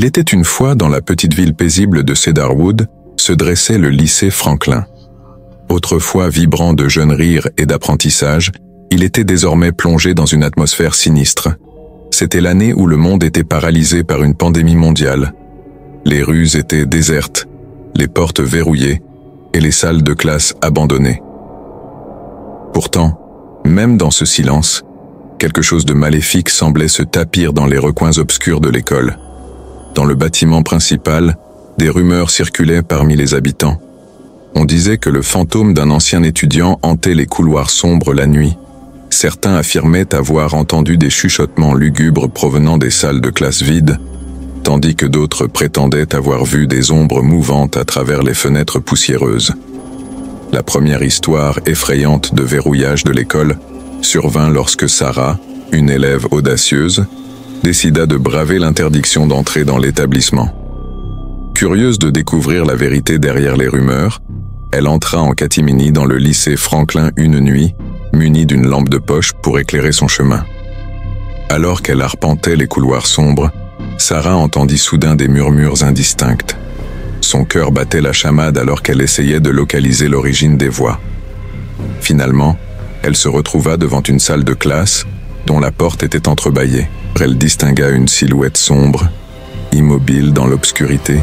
Il était une fois dans la petite ville paisible de Cedarwood, se dressait le lycée Franklin. Autrefois vibrant de jeunes rires et d'apprentissage, il était désormais plongé dans une atmosphère sinistre. C'était l'année où le monde était paralysé par une pandémie mondiale. Les rues étaient désertes, les portes verrouillées et les salles de classe abandonnées. Pourtant, même dans ce silence, quelque chose de maléfique semblait se tapir dans les recoins obscurs de l'école. Dans le bâtiment principal, des rumeurs circulaient parmi les habitants. On disait que le fantôme d'un ancien étudiant hantait les couloirs sombres la nuit. Certains affirmaient avoir entendu des chuchotements lugubres provenant des salles de classe vides, tandis que d'autres prétendaient avoir vu des ombres mouvantes à travers les fenêtres poussiéreuses. La première histoire effrayante de verrouillage de l'école survint lorsque Sarah, une élève audacieuse, décida de braver l'interdiction d'entrer dans l'établissement. Curieuse de découvrir la vérité derrière les rumeurs, elle entra en catimini dans le lycée Franklin une nuit, munie d'une lampe de poche pour éclairer son chemin. Alors qu'elle arpentait les couloirs sombres, Sarah entendit soudain des murmures indistincts. Son cœur battait la chamade alors qu'elle essayait de localiser l'origine des voix. Finalement, elle se retrouva devant une salle de classe dont la porte était entrebâillée. Elle distingua une silhouette sombre, immobile dans l'obscurité.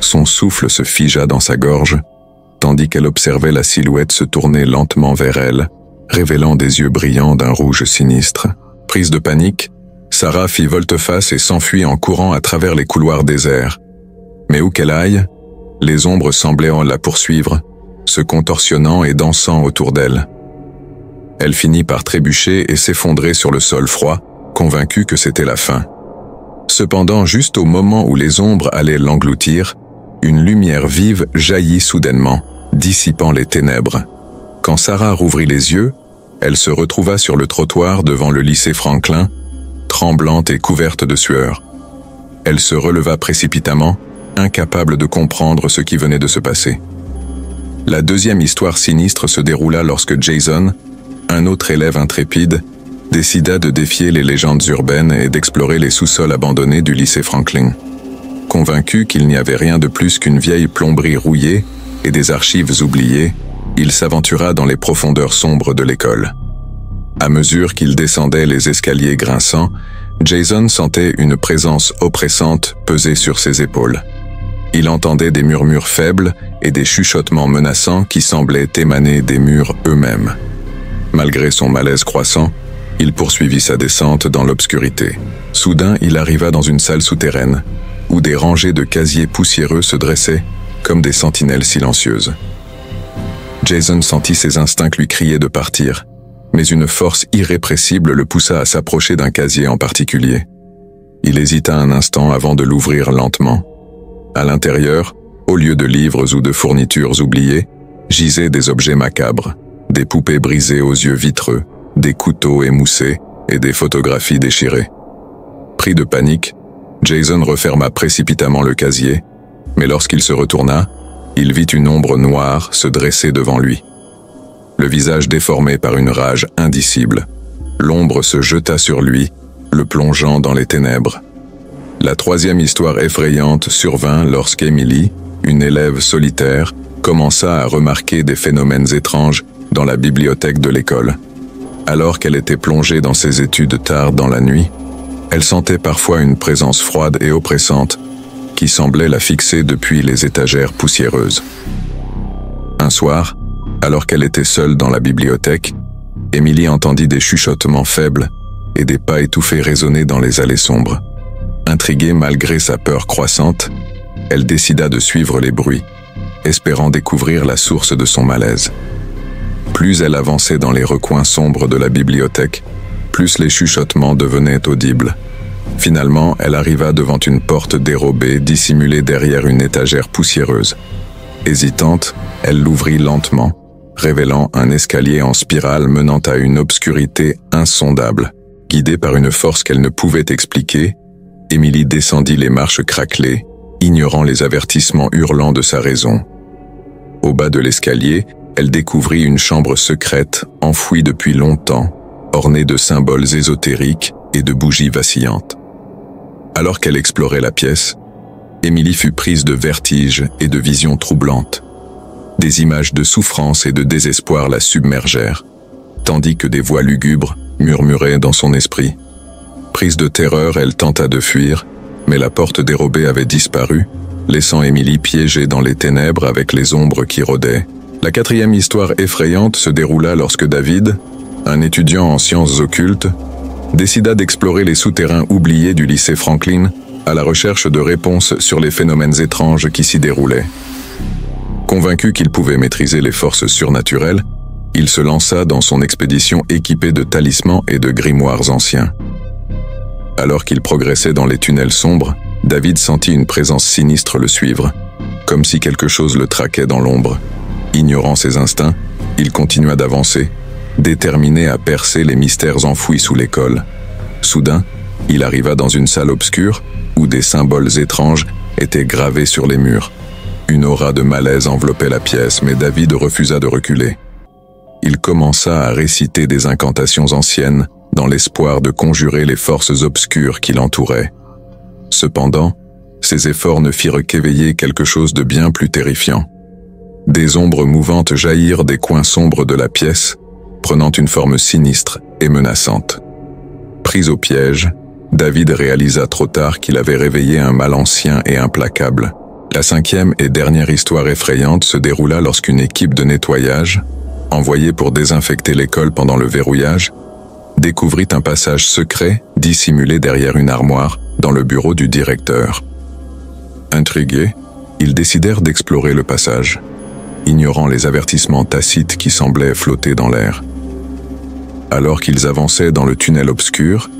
Son souffle se figea dans sa gorge, tandis qu'elle observait la silhouette se tourner lentement vers elle, révélant des yeux brillants d'un rouge sinistre. Prise de panique, Sarah fit volte-face et s'enfuit en courant à travers les couloirs déserts. Mais où qu'elle aille, les ombres semblaient la poursuivre, se contorsionnant et dansant autour d'elle. Elle finit par trébucher et s'effondrer sur le sol froid, convaincue que c'était la fin. Cependant, juste au moment où les ombres allaient l'engloutir, une lumière vive jaillit soudainement, dissipant les ténèbres. Quand Sarah rouvrit les yeux, elle se retrouva sur le trottoir devant le lycée Franklin, tremblante et couverte de sueur. Elle se releva précipitamment, incapable de comprendre ce qui venait de se passer. La deuxième histoire sinistre se déroula lorsque Jason, un autre élève intrépide, décida de défier les légendes urbaines et d'explorer les sous-sols abandonnés du lycée Franklin. Convaincu qu'il n'y avait rien de plus qu'une vieille plomberie rouillée et des archives oubliées, il s'aventura dans les profondeurs sombres de l'école. À mesure qu'il descendait les escaliers grinçants, Jason sentait une présence oppressante peser sur ses épaules. Il entendait des murmures faibles et des chuchotements menaçants qui semblaient émaner des murs eux-mêmes. Malgré son malaise croissant, il poursuivit sa descente dans l'obscurité. Soudain, il arriva dans une salle souterraine, où des rangées de casiers poussiéreux se dressaient comme des sentinelles silencieuses. Jason sentit ses instincts lui crier de partir, mais une force irrépressible le poussa à s'approcher d'un casier en particulier. Il hésita un instant avant de l'ouvrir lentement. À l'intérieur, au lieu de livres ou de fournitures oubliées, gisaient des objets macabres, des poupées brisées aux yeux vitreux, des couteaux émoussés et des photographies déchirées. Pris de panique, Jason referma précipitamment le casier, mais lorsqu'il se retourna, il vit une ombre noire se dresser devant lui. Le visage déformé par une rage indicible, l'ombre se jeta sur lui, le plongeant dans les ténèbres. La troisième histoire effrayante survint lorsqu'Emily, une élève solitaire, commença à remarquer des phénomènes étranges dans la bibliothèque de l'école. Alors qu'elle était plongée dans ses études tard dans la nuit, elle sentait parfois une présence froide et oppressante qui semblait la fixer depuis les étagères poussiéreuses. Un soir, alors qu'elle était seule dans la bibliothèque, Emily entendit des chuchotements faibles et des pas étouffés résonner dans les allées sombres. Intriguée malgré sa peur croissante, elle décida de suivre les bruits, espérant découvrir la source de son malaise. Plus elle avançait dans les recoins sombres de la bibliothèque, plus les chuchotements devenaient audibles. Finalement, elle arriva devant une porte dérobée dissimulée derrière une étagère poussiéreuse. Hésitante, elle l'ouvrit lentement, révélant un escalier en spirale menant à une obscurité insondable. Guidée par une force qu'elle ne pouvait expliquer, Emily descendit les marches craquelées, ignorant les avertissements hurlants de sa raison. Au bas de l'escalier, elle découvrit une chambre secrète, enfouie depuis longtemps, ornée de symboles ésotériques et de bougies vacillantes. Alors qu'elle explorait la pièce, Émilie fut prise de vertige et de visions troublantes. Des images de souffrance et de désespoir la submergèrent, tandis que des voix lugubres murmuraient dans son esprit. Prise de terreur, elle tenta de fuir, mais la porte dérobée avait disparu, laissant Émilie piégée dans les ténèbres avec les ombres qui rôdaient. La quatrième histoire effrayante se déroula lorsque David, un étudiant en sciences occultes, décida d'explorer les souterrains oubliés du lycée Franklin à la recherche de réponses sur les phénomènes étranges qui s'y déroulaient. Convaincu qu'il pouvait maîtriser les forces surnaturelles, il se lança dans son expédition équipé de talismans et de grimoires anciens. Alors qu'il progressait dans les tunnels sombres, David sentit une présence sinistre le suivre, comme si quelque chose le traquait dans l'ombre. Ignorant ses instincts, il continua d'avancer, déterminé à percer les mystères enfouis sous l'école. Soudain, il arriva dans une salle obscure où des symboles étranges étaient gravés sur les murs. Une aura de malaise enveloppait la pièce, mais David refusa de reculer. Il commença à réciter des incantations anciennes dans l'espoir de conjurer les forces obscures qui l'entouraient. Cependant, ses efforts ne firent qu'éveiller quelque chose de bien plus terrifiant. Des ombres mouvantes jaillirent des coins sombres de la pièce, prenant une forme sinistre et menaçante. Pris au piège, David réalisa trop tard qu'il avait réveillé un mal ancien et implacable. La cinquième et dernière histoire effrayante se déroula lorsqu'une équipe de nettoyage, envoyée pour désinfecter l'école pendant le verrouillage, découvrit un passage secret dissimulé derrière une armoire dans le bureau du directeur. Intrigués, ils décidèrent d'explorer le passage, ignorant les avertissements tacites qui semblaient flotter dans l'air. Alors qu'ils avançaient dans le tunnel obscur,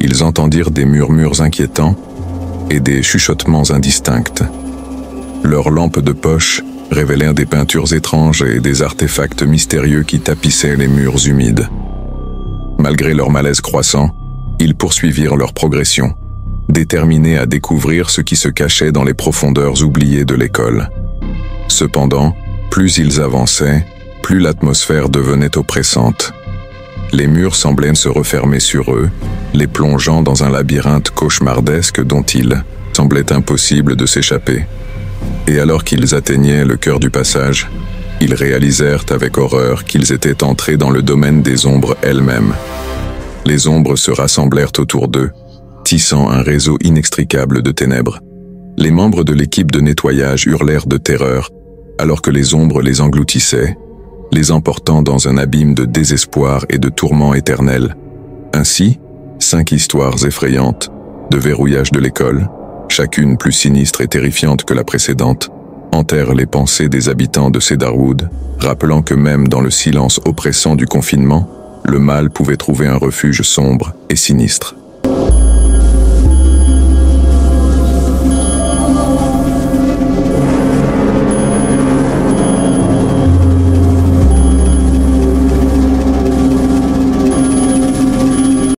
ils entendirent des murmures inquiétants et des chuchotements indistincts. Leurs lampes de poche révélèrent des peintures étranges et des artefacts mystérieux qui tapissaient les murs humides. Malgré leur malaise croissant, ils poursuivirent leur progression, déterminés à découvrir ce qui se cachait dans les profondeurs oubliées de l'école. Cependant, plus ils avançaient, plus l'atmosphère devenait oppressante. Les murs semblaient se refermer sur eux, les plongeant dans un labyrinthe cauchemardesque dont il semblait impossible de s'échapper. Et alors qu'ils atteignaient le cœur du passage, ils réalisèrent avec horreur qu'ils étaient entrés dans le domaine des ombres elles-mêmes. Les ombres se rassemblèrent autour d'eux, tissant un réseau inextricable de ténèbres. Les membres de l'équipe de nettoyage hurlèrent de terreur, alors que les ombres les engloutissaient, les emportant dans un abîme de désespoir et de tourments éternels. Ainsi, 5 histoires effrayantes de verrouillage de l'école, chacune plus sinistre et terrifiante que la précédente, hantèrent les pensées des habitants de Cedarwood, rappelant que même dans le silence oppressant du confinement, le mal pouvait trouver un refuge sombre et sinistre.